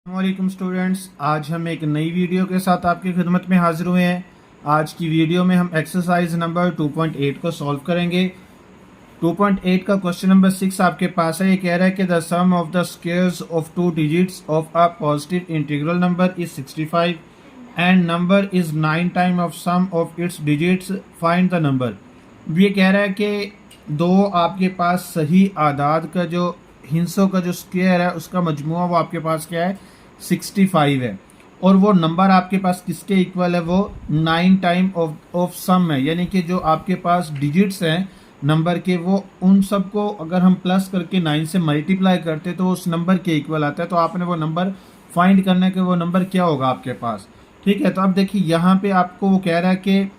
वालेकुम स्टूडेंट्स, आज हम एक नई वीडियो के साथ आपकी खिदमत में हाजिर हुए हैं। आज की वीडियो में हम एक्सरसाइज नंबर 2.8 को सॉल्व करेंगे। 2.8 का क्वेश्चन नंबर 6 आपके पास है। ये कह रहा है कि the sum of the squares of two digits of a positive integral number is 65 and number is 9 time of sum of its digits, find the number. ये कह रहा है कि दो आपके पास सही आदाद का जो हिस्सों का जो स्क्वायर है उसका मजमूआ वो आपके पास क्या है, 65 है। और वो नंबर आपके पास किसके इक्वल है, वो 9 टाइम ऑफ सम है। यानी कि जो आपके पास डिजिट्स हैं नंबर के, वो उन सब को अगर हम प्लस करके 9 से मल्टीप्लाई करते तो उस नंबर के इक्वल आता है। तो आपने वो नंबर फाइंड करना है कि वो नंबर क्या होगा आपके पास। ठीक है, तो अब देखिए यहाँ पे आपको वो कह रहा है कि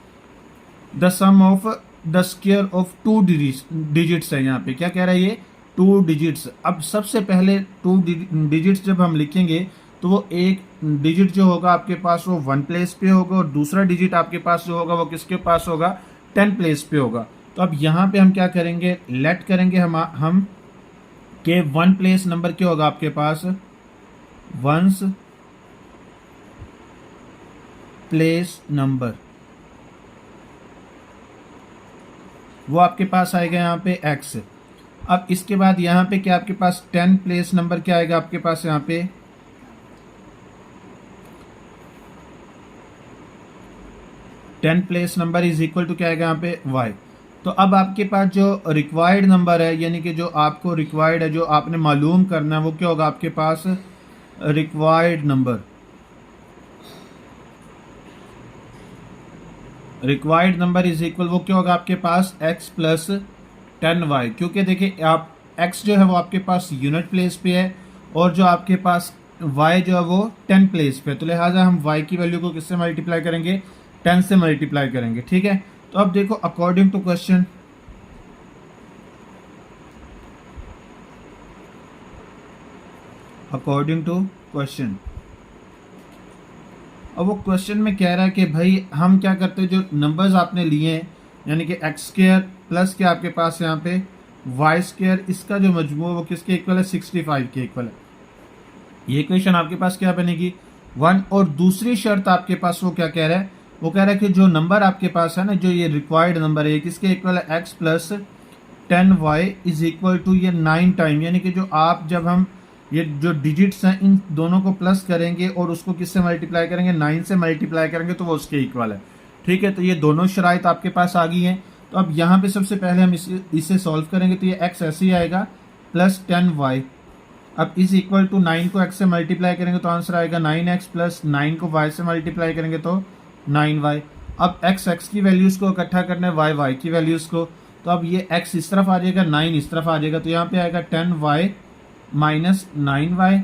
the sum of the square of two digits है। यहाँ पे क्या कह रहा है, ये 2 डिजिट्स। अब सबसे पहले 2 डिजिट्स जब हम लिखेंगे तो वो एक डिजिट जो होगा आपके पास वो 1 प्लेस पे होगा और दूसरा डिजिट आपके पास जो होगा वो किसके पास होगा, 10 प्लेस पे होगा। तो अब यहाँ पे हम क्या करेंगे, लेट करेंगे हम के 1 प्लेस नंबर क्या होगा आपके पास, वंस प्लेस नंबर, वो आपके पास आएगा यहाँ पे x। अब इसके बाद यहाँ पे क्या आपके पास 10 प्लेस नंबर क्या आएगा आपके पास, यहाँ पे 10 place number is equal to क्या आएगा यहाँ पे y। तो अब आपके पास जो रिक्वायर्ड नंबर है, यानी कि जो आपको रिक्वायर्ड है, जो आपने मालूम करना है, वो क्या होगा आपके पास, required number. Required number is equal वो क्या होगा आपके पास, x प्लस 10y। क्योंकि देखिए आप x जो है वो आपके पास यूनिट प्लेस पे है और जो आपके पास y जो है वो 10 प्लेस पे है। तो लिहाजा हम y की वैल्यू को किससे मल्टीप्लाई करेंगे, 10 से मल्टीप्लाई करेंगे। ठीक है, तो अब देखो according to question, according to question, अब वो क्वेश्चन में कह रहा है कि भाई हम क्या करते हैं, जो नंबर्स आपने लिए हैं यानी कि एक्स स्क्वायर प्लस के आपके पास यहाँ पे वाई स्क्वायर, इसका जो मजमू वो किसके इक्वल है, 65 के इक्वल है। ये इक्वेशन आपके पास क्या बनेगी, 1। और दूसरी शर्त आपके पास वो क्या कह रहा है, वो कह रहा है कि जो नंबर आपके पास है ना, जो ये रिक्वायर्ड नंबर है, ये किसके इक्वल है, x plus 10y is equal to ये 9 टाइम। यानी कि जो आप जब हम ये जो डिजिट्स हैं इन दोनों को प्लस करेंगे और उसको किससे मल्टीप्लाई करेंगे, 9 से मल्टीप्लाई करेंगे तो वो उसके इक्वल है। ठीक है, तो ये दोनों शराइत आपके पास आ गई हैं। तो अब यहाँ पे सबसे पहले हम इसे सॉल्व करेंगे तो ये x ऐसे ही आएगा प्लस 10y। अब इज इक्वल टू 9 को x से मल्टीप्लाई करेंगे तो आंसर आएगा 9x प्लस 9 को y से मल्टीप्लाई करेंगे तो 9y। अब x की वैल्यूज़ को इकट्ठा करना है y की वैल्यूज़ को, तो अब ये x इस तरफ आ जाएगा, 9 इस तरफ आ जाएगा। तो यहाँ पे आएगा 10y minus 9y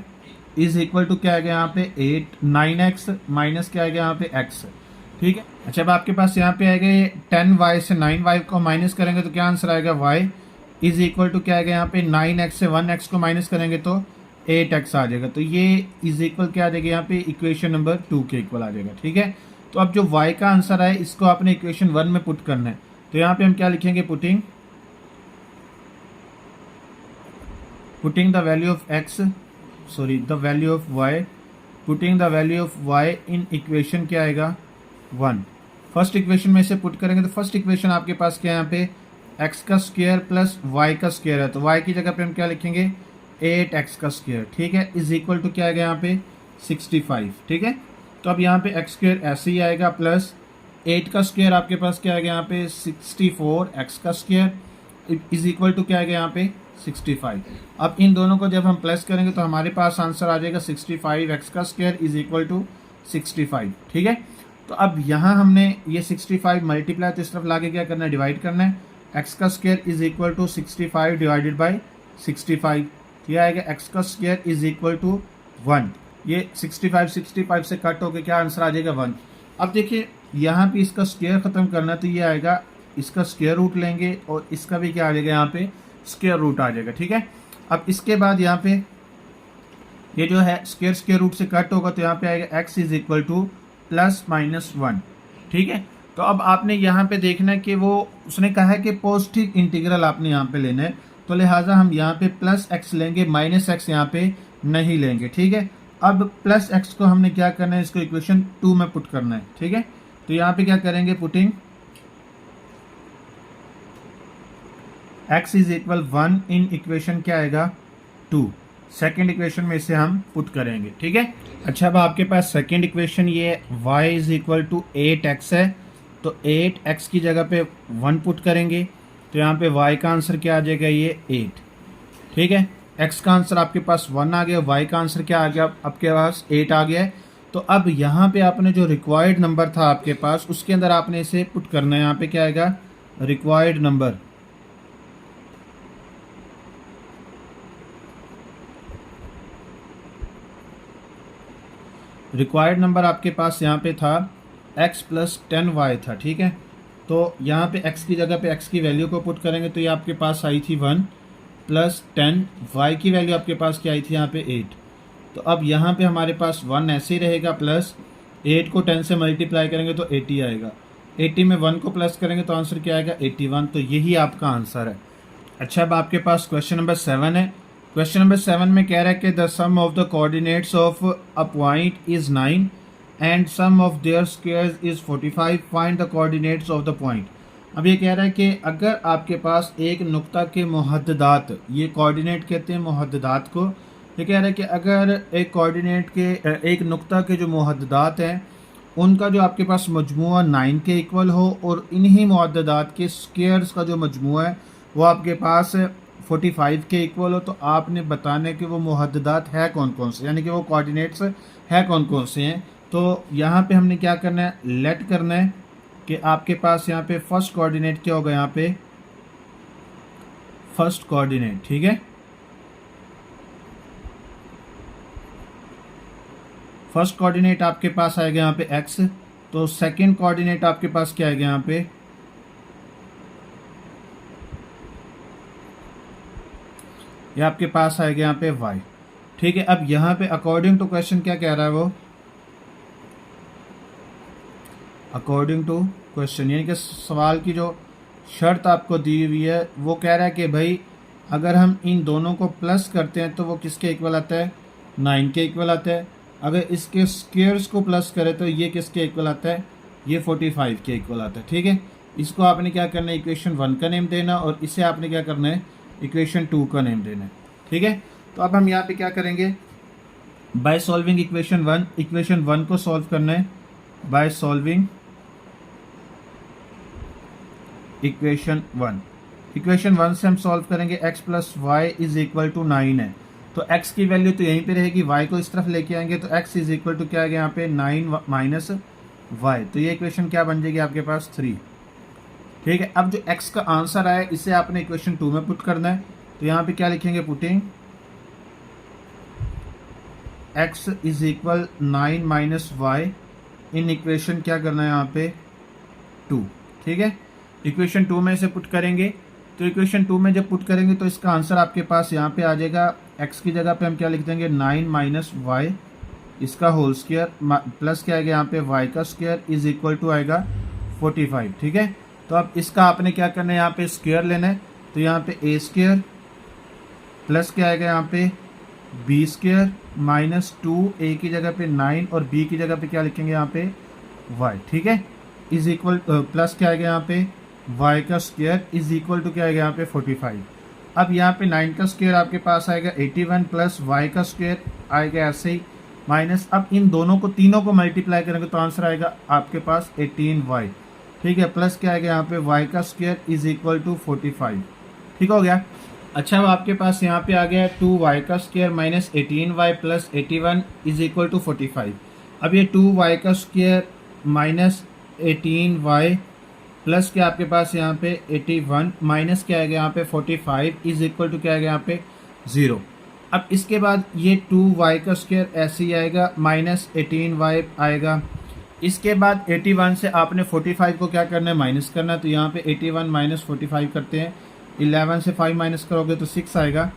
is equal to क्या आएगा यहाँ पे 9x माइनस क्या आएगा यहाँ पे x। ठीक है, अच्छा अब आपके पास यहाँ पे आएगा ये 10y से 9y को माइनस करेंगे तो क्या आंसर आएगा, y इज इक्वल टू क्या आएगा यहाँ पे 9x से 1x को माइनस करेंगे तो 8x आ जाएगा। तो ये इज इक्वल क्या आ जाएगा यहाँ पे, इक्वेशन नंबर 2 के इक्वल आ जाएगा। ठीक है, तो अब जो y का आंसर है इसको आपने इक्वेशन 1 में पुट करना है। तो यहाँ पे हम क्या लिखेंगे, putting the value of x, sorry the value of y, putting the value of y in equation क्या आएगा 1। फर्स्ट इक्वेशन में से पुट करेंगे तो फर्स्ट इक्वेशन आपके पास क्या है, यहाँ पे x का स्क्वायर प्लस y का स्क्वायर है। तो y की जगह पे हम क्या लिखेंगे, 8x का स्क्वायर। ठीक है, इज इक्वल टू क्या आएगा यहाँ पे 65। ठीक है, तो अब यहाँ पे x स्क्वायर ऐसे ही आएगा प्लस 8 का स्क्वायर आपके पास क्या आएगा यहाँ पे 64x का स्क्वायर इज इक्वल टू क्या आएगा यहाँ पे 65। अब इन दोनों को जब हम प्लस करेंगे तो हमारे पास आंसर आ जाएगा 65x का स्क्वायर इज इक्वल टू 65। ठीक है, तो अब यहाँ हमने ये 65 मल्टीप्लाई तो इस तरफ लाके क्या करना है, डिवाइड करना है। x का square is equal to 65 divided by 65, ये आएगा x का स्क्वायर इज इक्वल टू 1। ये 65 से कट होकर क्या आंसर आ जाएगा 1। अब देखिए यहाँ पे इसका स्क्वायर ख़त्म करना तो ये आएगा, इसका स्क्वायर रूट लेंगे और इसका भी क्या आ जाएगा यहाँ पे स्क्वायर रूट आ जाएगा। ठीक है, अब इसके बाद यहाँ पे ये जो है स्क्वायर रूट से कट होगा तो यहाँ पे आएगा x is equal two plus minus 1। ठीक है, तो अब आपने यहाँ पे देखना है कि वो उसने कहा है कि पॉजिटिव इंटीग्रल आपने यहाँ पे लेना है, तो लिहाजा हम यहाँ पे प्लस x लेंगे, माइनस x यहाँ पे नहीं लेंगे। ठीक है, अब प्लस एक्स को हमने क्या करना है, इसको इक्वेशन 2 में पुट करना है, ठीक है। तो यहाँ पे क्या करेंगे, putting x is equal 1 in equation क्या आएगा 2, सेकेंड इक्वेशन में इसे हम पुट करेंगे, ठीक है। अच्छा, अब आपके पास सेकेंड इक्वेशन ये y is equal to 8x है, तो 8x की जगह पे 1 पुट करेंगे, तो यहाँ पे y का आंसर क्या आ जाएगा, ये 8, ठीक है। x का आंसर आपके पास 1 आ गया, y का आंसर क्या आ गया आपके पास 8 आ गया है। तो अब यहाँ पे आपने जो रिक्वायर्ड नंबर था आपके पास, उसके अंदर आपने इसे पुट करना है। यहाँ पे क्या आएगा, रिक्वायर्ड नंबर, रिक्वायर्ड नंबर आपके पास यहाँ पे था x प्लस 10y था, ठीक है। तो यहाँ पे x की जगह पे x की वैल्यू को पुट करेंगे, तो ये आपके पास आई थी 1 प्लस 10, y की वैल्यू आपके पास क्या आई थी यहाँ पे 8। तो अब यहाँ पे हमारे पास 1 ऐसे ही रहेगा, प्लस 8 को 10 से मल्टीप्लाई करेंगे तो 80 आएगा, 80 में 1 को प्लस करेंगे तो आंसर क्या आएगा 81। तो यही आपका आंसर है। अच्छा, अब आपके पास क्वेश्चन नंबर 7 है। क्वेश्चन नंबर 7 में कह रहा है कि the sum of the coordinates of a point is 9 and sum of their squares is 45, find the coordinates of the point. अब ये कह रहा है कि अगर आपके पास एक नुक्ता के मुहद्ददात, ये कोऑर्डिनेट कहते हैं मुहद्ददात को, ये कह रहा है कि अगर एक कोऑर्डिनेट के एक नुक्ता के जो मुहद्ददात हैं उनका जो आपके पास मजमुआ 9 के इक्वल हो और इन्हीं मुहद्ददात के स्क्वायर्स का जो मजमुआ है वो आपके पास 45 के इक्वल हो, तो आपने बताने कि वो मुहद्ददात है कौन कौन से, यानी कि वो कोऑर्डिनेट्स है कौन कौन से हैं। तो यहाँ पे हमने क्या करना है, लेट करना है कि आपके पास यहाँ पे फर्स्ट कोऑर्डिनेट क्या होगा, यहाँ पे फर्स्ट कोऑर्डिनेट, ठीक है। फर्स्ट कोऑर्डिनेट आपके पास आएगा यहाँ पे x, तो सेकंड कोऑर्डिनेट आपके पास क्या आएगा यहाँ पे, ये आपके पास आएगा यहाँ पे y, ठीक है। अब यहाँ पे अकॉर्डिंग टू क्वेश्चन क्या कह रहा है वो, अकॉर्डिंग टू क्वेश्चन यानी कि सवाल की जो शर्त आपको दी हुई है वो कह रहा है कि भाई अगर हम इन दोनों को प्लस करते हैं तो वो किसके इक्वल आता है, 9 के इक्वल आता है। अगर इसके स्क्वायर्स को प्लस करें तो ये किसके इक्वल आता है, ये 45 के इक्वल आता है, ठीक है। इसको आपने क्या करना है, इक्वेशन 1 का नेम देना, और इसे आपने क्या करना है, इक्वेशन 2 का नेम देना है, ठीक है। तो अब हम यहाँ पे क्या करेंगे, बाय सॉल्विंग इक्वेशन 1, इक्वेशन 1 को सॉल्व करना है बाय सॉल्विंग इक्वेशन 1। इक्वेशन 1 से हम सॉल्व करेंगे, x plus Y is equal to 9 है, तो x की वैल्यू तो यहीं पे रहेगी, y को इस तरफ लेके आएंगे तो x इज इक्वल टू क्या आ गया यहाँ पे 9 माइनस वाई, तो ये इक्वेशन क्या बन जाएगी आपके पास 3, ठीक है। अब जो x का आंसर आया इसे आपने इक्वेशन 2 में पुट करना है, तो यहाँ पे क्या लिखेंगे, putting x is equal 9 minus y in equation क्या करना है यहाँ पे 2, ठीक है। इक्वेशन 2 में इसे पुट करेंगे, तो इक्वेशन 2 में जब पुट करेंगे तो इसका आंसर आपके पास यहाँ पे आ जाएगा, x की जगह पे हम क्या लिख देंगे 9 माइनस वाई इसका होल स्क्वायर प्लस क्या आएगा यहाँ पे y का स्क्वायर इज इक्वल टू आएगा 45, ठीक है। तो अब इसका आपने क्या करना है, यहाँ पे स्क्वायर लेना है, तो यहाँ पे a स्क्वायर प्लस क्या आएगा यहाँ पे b स्क्वायर माइनस 2, a की जगह पे 9 और b की जगह पे क्या लिखेंगे यहाँ पे y, ठीक है, इज इक्वल प्लस क्या आएगा यहाँ पे y का स्क्वायर इज इक्वल टू क्या आएगा यहाँ पे 45। अब यहाँ पे 9 का स्क्वायर आपके पास आएगा 81 प्लस y का स्क्वायर आएगा ऐसे ही माइनस, अब इन दोनों को तीनों को मल्टीप्लाई करेंगे तो आंसर आएगा आपके पास 18y, ठीक है, प्लस क्या आएगा यहाँ पे y का स्क्वायर इज इक्वल टू 45, ठीक हो गया। अच्छा, अब आपके पास यहाँ पे आ गया 2y का square minus 18y plus 81 is equal to 45। अब ये 2y का स्क्वायर माइनस 18y प्लस क्या आपके पास यहाँ पे 81 माइनस क्या आएगा यहाँ पे 45 इज इक्वल टू क्या आएगा यहाँ पे 0। अब इसके बाद ये 2y का स्क्वायर ऐसे ही आएगा माइनस 18y आएगा। इसके बाद 81 से आपने 45 को क्या करना है, माइनस करना है, तो यहाँ पे 81 माइनस 45 करते हैं, 11 से 5 माइनस करोगे तो 6 आएगा,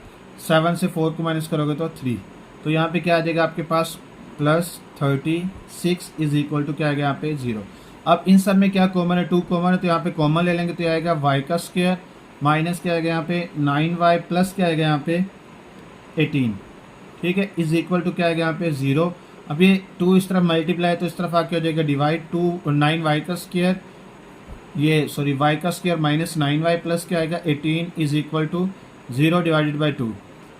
7 से 4 को माइनस करोगे तो 3, तो यहाँ पे क्या आ जाएगा आपके पास प्लस 36 इज इक्वल टू क्या आएगा यहाँ पे 0। अब इन सब में क्या कॉमन है, 2 कॉमन है, तो यहाँ पे कॉमन ले लेंगे तो ये आएगा y का स्क्वायर माइनस क्या आएगा यहाँ पे 9y प्लस क्या आएगा यहाँ पे 18, ठीक है, इज इक्वल टू क्या आएगा यहाँ पे 0। अब ये 2 इस तरफ मल्टीप्लाई तो इस तरफ आके हो जाएगा डिवाइड 2 9 वाई का स्क्वायर, ये सॉरी वाई का स्क्वायर माइनस 9y प्लस क्या आएगा 18 is equal to 0 divided by 2।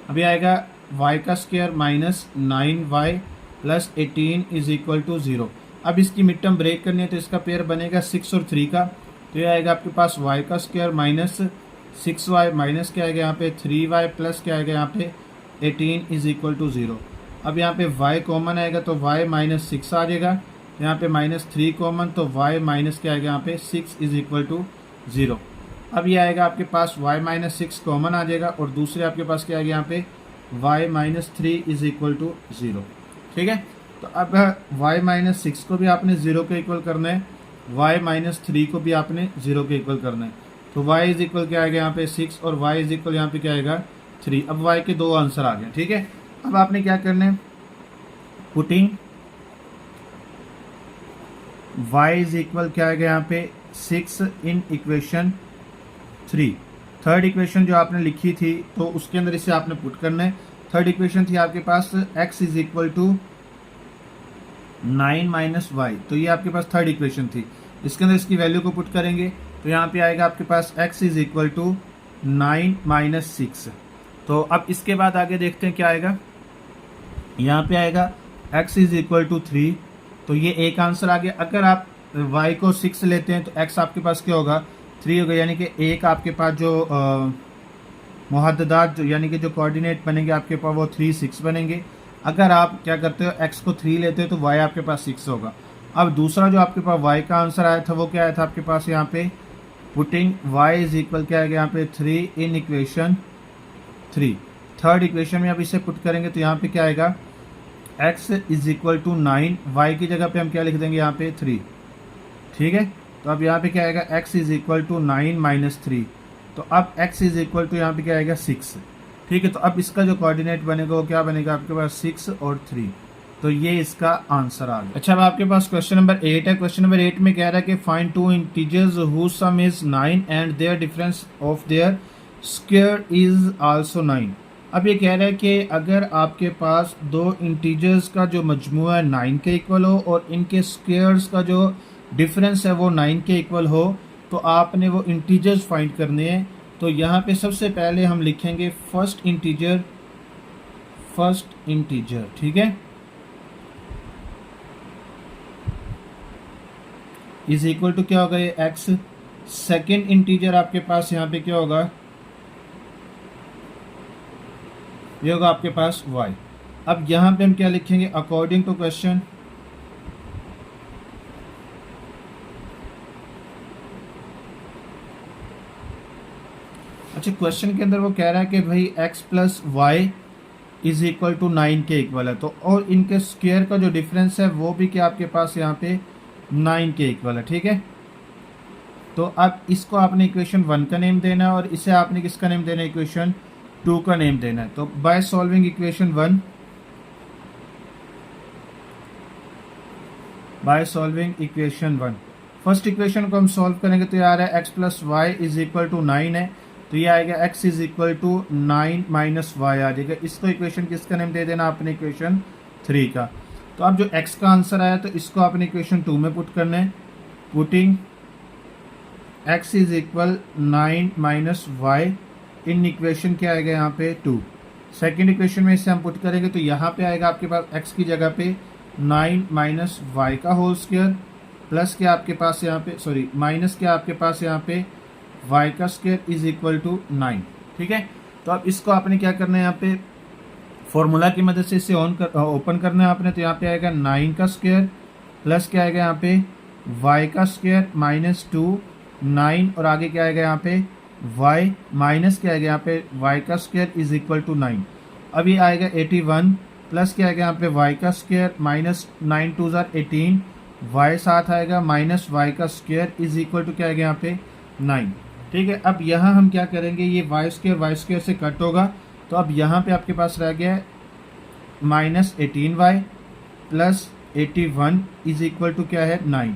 अभी आएगा y का square minus 9y plus 18 is equal to 0। अब इसकी मिड टर्म ब्रेक करनी है तो इसका पेयर बनेगा 6 और 3 का, तो ये आएगा आपके पास y का स्क्वायर माइनस 6y माइनस क्या आएगा यहाँ पे 3y प्लस क्या आएगा यहाँ पे 18 इज इक्वल टू 0। अब यहाँ पे y कॉमन आएगा तो y माइनस 6 आ जाएगा, यहाँ पे माइनस 3 कॉमन तो y माइनस क्या आएगा यहाँ पे 6 इज इक्वल टू 0। अब ये आएगा आपके पास y माइनस 6 कॉमन आ जाएगा और दूसरे आपके पास क्या आएगा यहाँ पे y minus 3 is equal to 0। ठीक है, तो अब y माइनस 6 को भी आपने 0 के इक्वल करना है, y माइनस 3 को भी आपने 0 के इक्वल करना है, तो y इज इक्वल क्या आएगा यहाँ पे 6 और y इज इक्वल यहाँ पे क्या आएगा 3। अब y के 2 आंसर आ गए। ठीक है, अब आपने क्या करना है, पुटिंग y इज इक्वल क्या आएगा यहाँ पे 6 इन इक्वेशन 3। थर्ड इक्वेशन जो आपने लिखी थी तो उसके अंदर इसे आपने पुट करना है। थर्ड इक्वेशन थी आपके पास x is equal to 9 minus y, तो ये आपके पास थर्ड इक्वेशन थी, इसके अंदर इसकी वैल्यू को पुट करेंगे तो यहाँ पे आएगा आपके पास x is equal to 9 minus 6। तो अब इसके बाद आगे देखते हैं क्या आएगा, यहाँ पे आएगा x इज इक्वल टू 3, तो ये एक आंसर आ गया। अगर आप y को 6 लेते हैं तो x आपके पास क्या होगा 3 होगा, यानी कि एक आपके पास जो मुहद्ददात जो यानी कि जो कोऑर्डिनेट बनेंगे आपके पास वो 3 6 बनेंगे। अगर आप क्या करते हो x को 3 लेते हो तो y आपके पास 6 होगा। अब दूसरा जो आपके पास y का आंसर आया था वो क्या आया था आपके पास यहाँ पे, पुटिंग y इज इक्वल क्या आएगा यहाँ पे 3 इन इक्वेशन 3। थर्ड इक्वेशन में अब इसे पुट करेंगे तो यहाँ पे क्या आएगा x is equal to 9, y की जगह पे हम क्या लिख देंगे यहाँ पे 3। ठीक है, तो अब यहाँ पे क्या आएगा x is equal to 9 minus 3, तो अब x इज इक्वल टू यहाँ पे क्या आएगा 6। ठीक है, तो अब इसका जो कोऑर्डिनेट बनेगा वो क्या बनेगा आपके पास 6 और 3, तो ये इसका आंसर आ गया। अच्छा, अब आपके पास क्वेश्चन नंबर 8 है। क्वेश्चन नंबर 8 में कह रहा है कि find two integers whose sum is 9 and their difference of their square is also 9। अब ये कह रहा है कि अगर आपके पास दो इंटीजर्स का जो मजमूआ है 9 के इक्वल हो और इनके स्क्वायर्स का जो डिफरेंस है वो 9 के इक्वल हो तो आपने वो इंटीजर्स फाइंड करने हैं। तो यहाँ पे सबसे पहले हम लिखेंगे फर्स्ट इंटीजर, ठीक है, इज इक्वल टू क्या होगा ये x। सेकेंड इंटीजर आपके पास यहाँ पे क्या होगा, ये होगा आपके पास y। अब यहाँ पे हम क्या लिखेंगे, अकॉर्डिंग टू क्वेश्चन अच्छा, क्वेश्चन के अंदर वो कह रहा है कि भाई x plus Y is equal to 9 के इक्वल है, तो और इनके स्क्वायर का जो डिफरेंस है वो भी क्या आपके पास यहाँ पे 9 के इक्वल है। ठीक है, तो अब इसको आपने इक्वेशन 1 का नेम देना है और इसे आपने किसका नेम देना है, इक्वेशन 2 का नेम देना है। तो bye solving equation 1, first equation को हम सॉल्व करेंगे तो ये आ रहा है x plus Y is equal to 9 है, तो ये आएगा x is equal to 9 minus Y आ जाएगा। इसको इक्वेशन किसका नेम दे देना आपने, इक्वेशन 3 का। तो अब जो x का आंसर आया तो इसको आपने इक्वेशन 2 में पुट करना है, putting x is equal 9 minus y in equation क्या आएगा यहाँ पे 2। सेकेंड इक्वेशन में इसे हम पुट करेंगे तो यहाँ पे आएगा आपके पास x की जगह पे 9 माइनस वाई का होल स्क्वायर प्लस क्या आपके पास यहाँ पे सॉरी माइनस क्या आपके पास यहाँ पे y का स्क्वायर इज इक्वल टू 9। ठीक है, तो अब इसको आपने क्या करना है, यहाँ पे फॉर्मूला की मदद से इसे ओपन करना है आपने, तो यहाँ पे आएगा 9 का स्क्वायर प्लस क्या आएगा यहाँ पे y का स्क्वायर माइनस 2 9 और आगे क्या आएगा यहाँ पे y माइनस क्या आएगा यहाँ पे y का स्क्वायर इज इक्वल टू 9। अब ये आएगा 81 प्लस क्या आएगा यहाँ पे y का स्क्वायर माइनस 9 2 18 y साथ आएगा माइनस y का स्क्वायर इज इक्वल टू क्या आएगा यहाँ पे 9। ठीक है, अब यहाँ हम क्या करेंगे, ये y स्क्वायर से कट होगा, तो अब यहाँ पे आपके पास रह गया है minus 18y plus 81 is equal to क्या है 9।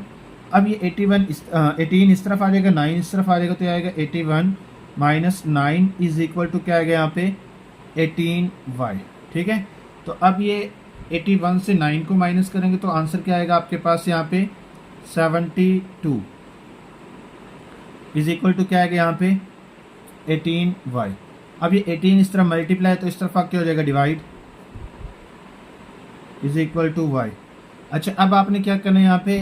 अब ये 18 इस तरफ आ जाएगा, 9 इस तरफ आ जाएगा, तो आएगा 81 माइनस 9 इज इक्वल टू क्या आएगा यहाँ पे 18y। ठीक है, तो अब ये 81 से 9 को माइनस करेंगे तो आंसर क्या आएगा आपके पास यहाँ पे 72 इज इक्वल टू क्या आएगा यहाँ पे 18y। अब ये 18 इस तरफ मल्टीप्लाई तो इस तरफ क्या हो जाएगा divide is equal to y। अच्छा अब आपने क्या करना है यहाँ पे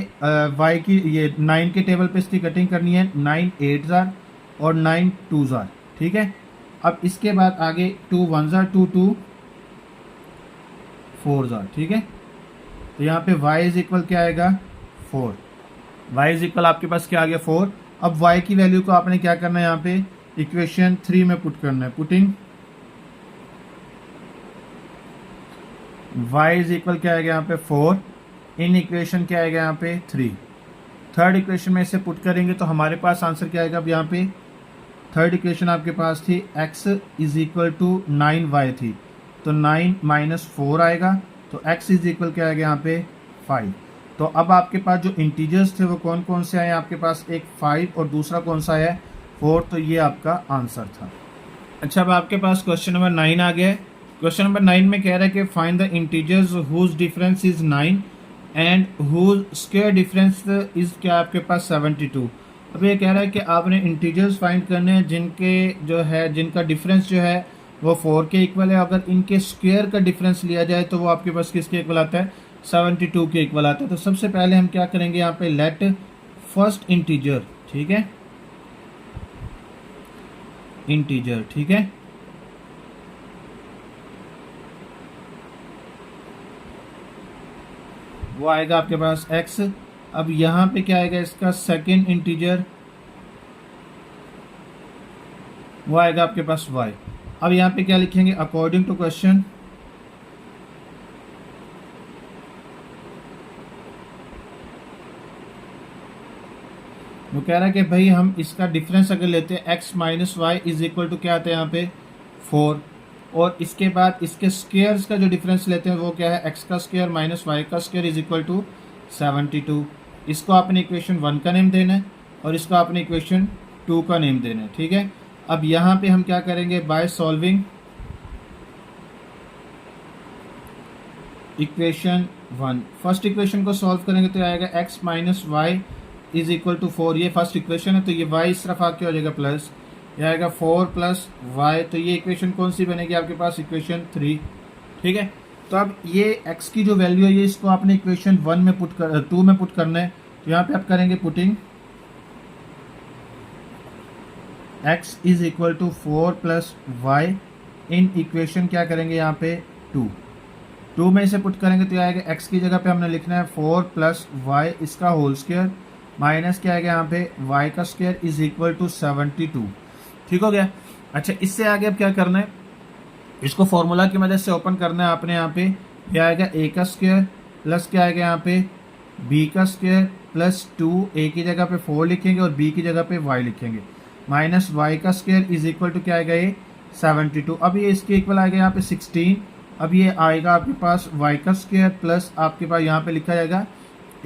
y की ये 9 के टेबल पे इसकी कटिंग करनी है, 9 8 जार और 9 2 जार, ठीक है। अब इसके बाद आगे 2 1 जार 2 2 4 जार, ठीक है। तो यहाँ पे y इज इक्वल क्या आएगा 4, y इज इक्वल आपके पास क्या आ गया 4। अब y की वैल्यू को आपने क्या करना है यहाँ पे इक्वेशन 3 में पुट करना है, पुटिंग y इज इक्वल क्या आएगा यहाँ पे 4 इन इक्वेशन क्या आएगा यहाँ पे 3। थर्ड इक्वेशन में इसे पुट करेंगे तो हमारे पास आंसर क्या आएगा। अब यहाँ पे थर्ड इक्वेशन आपके पास थी x is equal to 9y थी, तो 9 माइनस 4 आएगा, तो x इज इक्वल क्या आएगा यहाँ पे 5। तो अब आपके पास जो इंटीजर्स थे वो कौन कौन से आए आपके पास, एक 5 और दूसरा कौन सा है 4, तो ये आपका आंसर था। अच्छा अब आपके पास क्वेश्चन नंबर 9 आ गया है। क्वेश्चन नंबर 9 में कह रहा है कि find the integers whose difference is 9 and whose square difference is क्या आपके पास 72। अब ये कह रहा है कि आपने इंटीजर्स फाइंड करने हैं जिनके जो है जिनका डिफरेंस जो है वो 4 के इक्वल है। अगर इनके स्क्वायर का डिफरेंस लिया जाए तो वो आपके पास किसके इक्वल आता है 72 के इक्वल आता है। तो सबसे पहले हम क्या करेंगे यहाँ पे लेट फर्स्ट इंटीजर, ठीक है, इंटीजर, ठीक है। वो आएगा आपके पास x। अब यहाँ पे क्या आएगा इसका सेकेंड इंटीजर, वो आएगा आपके पास y। अब यहाँ पे क्या लिखेंगे अकॉर्डिंग टू क्वेश्चन, वो कह रहा है कि भाई हम इसका डिफरेंस अगर लेते हैं x minus y is equal to क्या आता है यहाँ पे 4, और इसके बाद इसके स्क्वायर्स का जो डिफरेंस लेते हैं वो क्या है x का स्क्वायर माइनस वाई का स्क्वायर इज इक्वल टू 72। इसको आपने इक्वेशन 1 का नेम देना है और इसको आपने इक्वेशन 2 का नेम देना है, ठीक है। अब यहाँ पे हम क्या करेंगे by solving equation 1, first equation को सॉल्व करेंगे तो आएगा x minus y is equal to 4, ये फर्स्ट इक्वेशन है, तो ये y इस तरफ आके हो जाएगा प्लस, ये आएगा 4 प्लस वाई, तो ये इक्वेशन कौन सी बनेगी आपके पास इक्वेशन 3, ठीक है। तो अब ये x की जो वैल्यू है ये इसको आपने इक्वेशन 1 में पुट कर 2 में पुट करना है। तो यहाँ पे आप करेंगे putting x is equal to 4 plus y in equation क्या करेंगे यहाँ पे 2 में इसे पुट करेंगे तो आएगा x की जगह पे हमने लिखना है 4 प्लस वाई इसका होल स्क्वायर माइनस क्या आएगा यहाँ पे y का स्क्वायर इज इक्वल टू 72, ठीक हो गया। अच्छा इससे आगे अब क्या करना है, इसको फॉर्मूला की मदद से ओपन करना है आपने। यहाँ पे क्या आएगा a का स्क्वायर प्लस क्या आएगा यहाँ पे b का स्क्वायर प्लस 2, a की जगह पे 4 लिखेंगे और b की जगह पे y लिखेंगे, माइनस y का स्क्वायर इज इक्वल टू क्या आएगा ये 72। अब ये इसके इक्वल आएगा यहाँ पे 16। अब ये आएगा आपके पास y का स्क्वायर प्लस आपके पास यहाँ पे लिखा जाएगा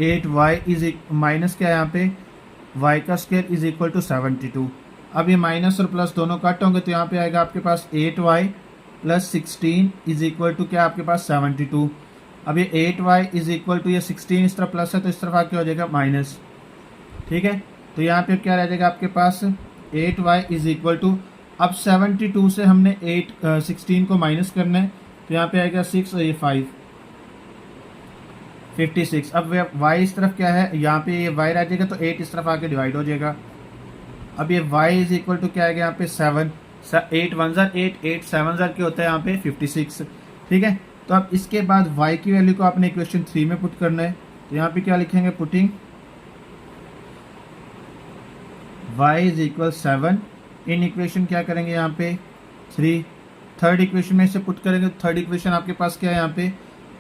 8y इज माइनस क्या है यहाँ पे y का स्क्वायर इज इक्वल टू 72। अब ये माइनस और प्लस दोनों कट होंगे तो यहाँ पे आएगा आपके पास 8y plus 16 is equal to क्या आपके पास 72। अब ये 8y इज इक्वल टू ये 16 इस तरफ प्लस है तो इस तरफ आके हो जाएगा माइनस, ठीक है। तो यहाँ पे क्या रह जाएगा आपके पास 8y इज इक्वल टू, अब 72 से हमने 16 को माइनस करना है तो यहाँ पे आएगा 6 और ये 5 56। अब y इस तरफ क्या है यहाँ पे ये y रह जाएगा तो 8 इस तरफ आके डिवाइड हो जाएगा। अब ये y इज इक्वल टू क्या आएगा यहाँ पे 7, 8 1 जार 8 8 7 जार क्या होता है यहाँ पे 56, ठीक है। तो अब इसके बाद y की वैल्यू को आपने इक्वेशन 3 में पुट करना है। तो यहाँ पे क्या लिखेंगे putting y is equal 7 in equation क्या करेंगे यहाँ पे 3, थर्ड इक्वेशन में इसे पुट करेंगे। थर्ड इक्वेशन आपके पास क्या है यहाँ पे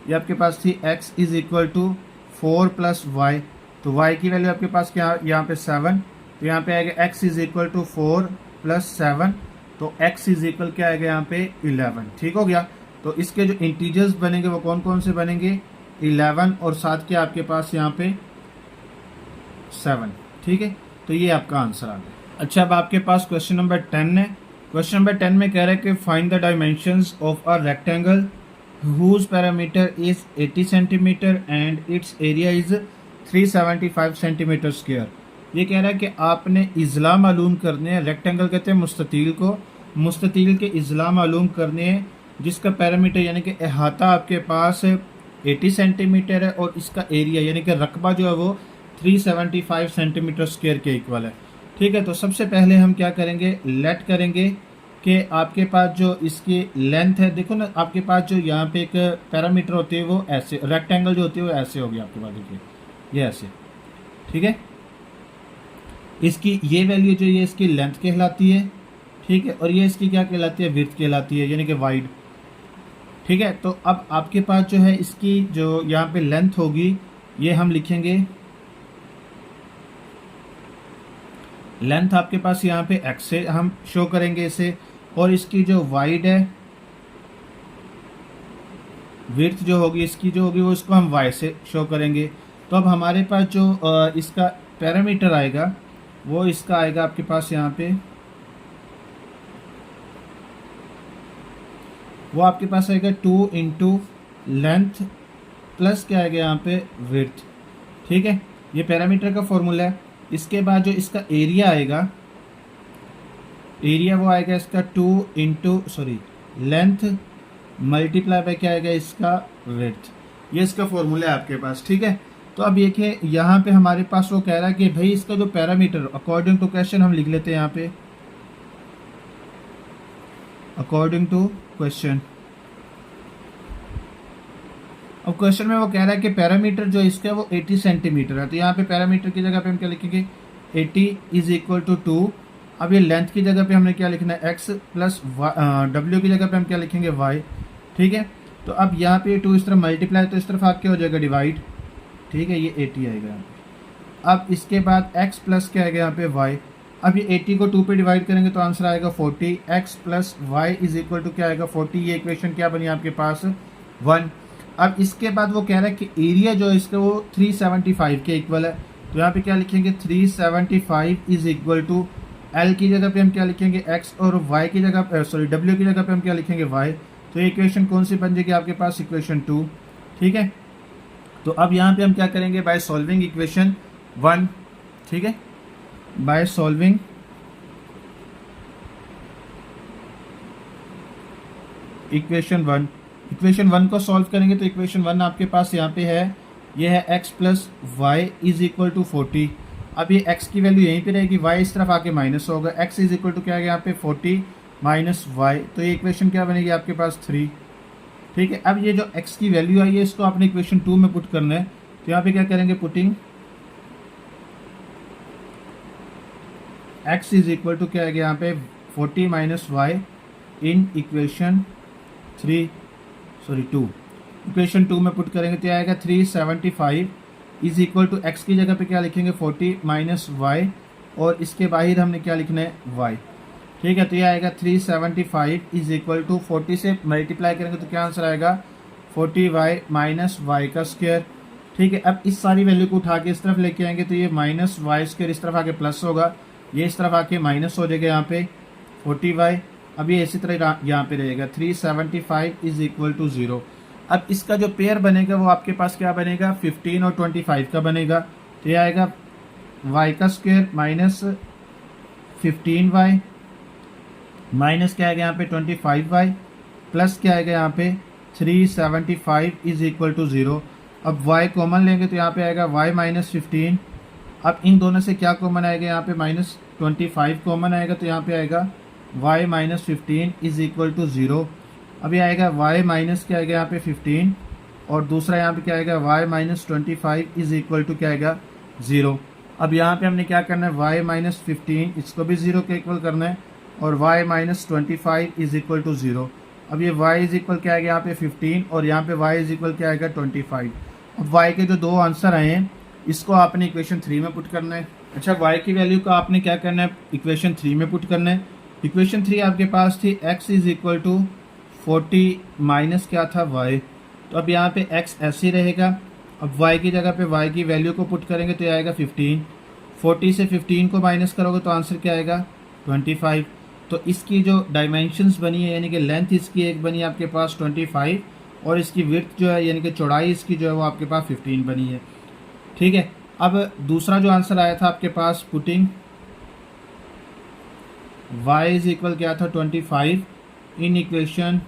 ये आपके पास थी x is equal to 4 plus y, तो y की वैल्यू आपके पास क्या यहाँ पे 7, तो यहाँ पे आएगा x is equal to 4 plus 7, तो x इज इक्वल क्या आएगा यहाँ पे 11, ठीक हो गया। तो इसके जो इंटीजर्स बनेंगे वो कौन कौन से बनेंगे 11 और साथ के आपके पास यहाँ पे 7, ठीक है। तो ये आपका आंसर आ गया। अच्छा अब आपके पास क्वेश्चन नंबर 10 है। क्वेश्चन नंबर 10 में कह रहा है कि find the dimensions of a rectangle whose parameter is 80 centimetre and it's area is 375 centimetre square. ये कह रहा है कि आपने इजला मालूम करने हैं, रेक्टेंगल कहते हैं मुस्ततील को, मुस्ततील के इजला मालूम करने हैं जिसका पैरामीटर यानी कि अहाता आपके पास 80 सेंटीमीटर है और इसका एरिया यानी कि रकबा जो है वो 375 सेंटीमीटर स्क्वायर के इक्वल है। ठीक है, तो सबसे पहले हम क्या करेंगे, लेट करेंगे कि आपके पास जो इसकी लेंथ है, देखो ना आपके पास जो यहाँ पे एक पैरामीटर होती है वो ऐसे, रेक्टेंगल जो होती है वो ऐसे होगी आपके पास, देखिए ये ऐसे। ठीक है, इसकी ये वैल्यू जो ये इसकी लेंथ कहलाती है। ठीक है, और ये इसकी क्या कहलाती है, विड्थ कहलाती है यानी कि वाइड। ठीक है, तो अब आपके पास जो है इसकी जो यहाँ पे लेंथ होगी ये हम लिखेंगे, लेंथ आपके पास यहाँ पे x से हम शो करेंगे इसे, और इसकी जो वाइड है, विड्थ जो होगी इसकी जो होगी वो इसको हम y से शो करेंगे। तो अब हमारे पास जो इसका पैरामीटर आएगा वो इसका आएगा आपके पास यहाँ पे, वो आपके पास आएगा 2 इंटू लेंथ प्लस क्या आएगा यहाँ पे विड्थ। ठीक है, ये पैरामीटर का फॉर्मूला है। इसके बाद जो इसका एरिया आएगा, एरिया वो आएगा इसका 2 इंटू लेंथ मल्टीप्लाई बाय क्या आएगा इसका विड्थ। ये इसका फॉर्मूला है आपके पास। ठीक है, तो अब देखिए यहाँ पे हमारे पास वो कह रहा है कि भाई इसका जो पैरामीटर अकॉर्डिंग टू क्वेश्चन हम लिख लेते हैं यहाँ पे, अकॉर्डिंग टू क्वेश्चन। अब क्वेश्चन में वो कह रहा है कि पैरामीटर जो इसका है वो 80 सेंटीमीटर है, तो यहाँ पे पैरामीटर की जगह पे हम क्या लिखेंगे, 80 इज इक्वल टू 2। अब ये लेंथ की जगह पे हमने क्या लिखना है, x प्लस w की जगह पे हम क्या लिखेंगे, y। ठीक है, तो अब यहाँ पे 2 इस तरफ मल्टीप्लाई तो इस तरफ आप क्या हो जाएगा, डिवाइड। ठीक है, ये 80 आएगा यहाँ पे। अब इसके बाद x प्लस क्या आएगा यहाँ पे y। अब ये 80 को 2 पे डिवाइड करेंगे तो आंसर आएगा 40। x plus Y is equal to क्या आएगा, 40। ये इक्वेशन क्या बनी आपके पास, 1। अब इसके बाद वो कह रहा है कि एरिया जो है इसका वो 375 के इक्वल है, तो यहाँ पे क्या लिखेंगे, 375 इज इक्वल टू L की जगह पे हम क्या लिखेंगे x, और y की जगह W की जगह पे हम क्या लिखेंगे y। तो ये इक्वेशन कौन सी बन जाएगी आपके पास, इक्वेशन 2। ठीक है, तो अब यहाँ पे हम क्या करेंगे, बाय सॉल्विंग इक्वेशन 1। ठीक है, बाय सॉल्विंग इक्वेशन 1, इक्वेशन 1 को सॉल्व करेंगे तो इक्वेशन 1 आपके पास यहाँ पे है, ये है x plus Y is equal to 40। अब ये x की वैल्यू यहीं पे रहेगी, y इस तरफ आके माइनस होगा, x इज इक्वल टू क्या है यहाँ पे 40 माइनस वाई। तो ये इक्वेशन क्या बनेगी आपके पास 3। ठीक है, अब ये जो x की वैल्यू आई है इसको आपने इक्वेशन 2 में पुट करना है, तो यहाँ पे क्या करेंगे, putting x is equal to क्या है यहाँ पे 40 minus y in equation 2। Equation 2 में पुट करेंगे तो आएगा 375 इज इक्वल टू एक्स की जगह पे क्या लिखेंगे, 40 माइनस वाई, और इसके बाहर हमने क्या लिखना है, y। ठीक है, तो ये आएगा 375 इज इक्वल टू 40 से मल्टीप्लाई करेंगे तो क्या आंसर आएगा, 40y माइनस वाई का स्क्वायर। ठीक है, अब इस सारी वैल्यू को उठा के इस तरफ लेके आएंगे तो ये माइनस वाई स्क्वायर इस तरफ आके प्लस होगा, ये इस तरफ आके माइनस हो जाएगा यहाँ पे 40y। अब ये इसी तरह यहाँ पे रहेगा 375 इज इक्वल टू 0। अब इसका जो पेयर बनेगा वो आपके पास क्या बनेगा, 15 और 25 का बनेगा, तो ये आएगा y का स्क्वायर माइनस 15y माइनस क्या आएगा यहाँ पे 25y प्लस क्या आएगा यहाँ पे 375 इज इक्वल टू 0। अब y कॉमन लेंगे तो यहाँ पे आएगा y माइनस 15। अब इन दोनों से क्या कॉमन आएगा, यहाँ पे माइनस 25 कॉमन आएगा, तो यहाँ पे आएगा y minus 15 is equal to 0। अब ये आएगा y माइनस क्या आएगा यहाँ पे 15, और दूसरा यहाँ पे क्या आएगा y minus 25 is equal to क्या आएगा 0। अब यहाँ पे हमने क्या करना है, y माइनस 15 इसको भी 0 के इक्वल करना है, और y minus 25 is equal to 0। अब ये y इज इक्वल क्या आएगा यहाँ पे 15, और यहाँ पे y इज इक्वल क्या आएगा 25। अब y के जो दो आंसर आए हैं इसको आपने इक्वेशन 3 में पुट करना है। अच्छा, y की वैल्यू को आपने क्या करना है, इक्वेशन 3 में पुट करना है। इक्वेशन 3 आपके पास थी x is equal to 40 minus क्या था y, तो अब यहाँ पे x ऐसे ही रहेगा। अब y की जगह पे y की वैल्यू को पुट करेंगे तो ये आएगा 15। 40 से 15 को माइनस करोगे तो आंसर क्या आएगा 25। तो इसकी जो डायमेंशंस बनी है यानी कि लेंथ इसकी एक बनी आपके पास 25 और इसकी विड्थ जो है यानी कि चौड़ाई इसकी जो है वो आपके पास 15 बनी है। ठीक है, अब दूसरा जो आंसर आया था आपके पास, पुटिंग y इज इक्वल क्या था 25 इन इक्वेशन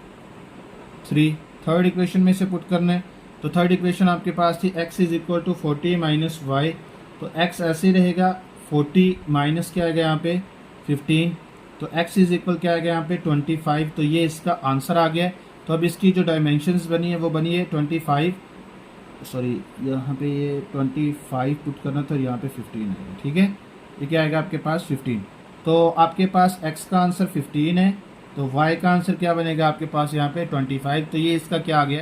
3, थर्ड इक्वेशन में से पुट करना है। तो थर्ड इक्वेशन आपके पास थी x is equal to 40 minus y, तो x ऐसे ही रहेगा 40 माइनस क्या आ गया यहाँ पे 15, तो x इज इक्वल क्या आ गया यहाँ पे 25, तो ये इसका आंसर आ गया। तो अब इसकी जो डायमेंशंस बनी है वो बनी है 25, सॉरी यहाँ पे ये 25 पुट करना था, यहाँ पे 15 आएगा। ठीक है, ये क्या आएगा आपके पास 15, तो आपके पास x का आंसर 15 है, तो y का आंसर क्या बनेगा आपके पास यहाँ पे 25, तो ये इसका क्या आ गया।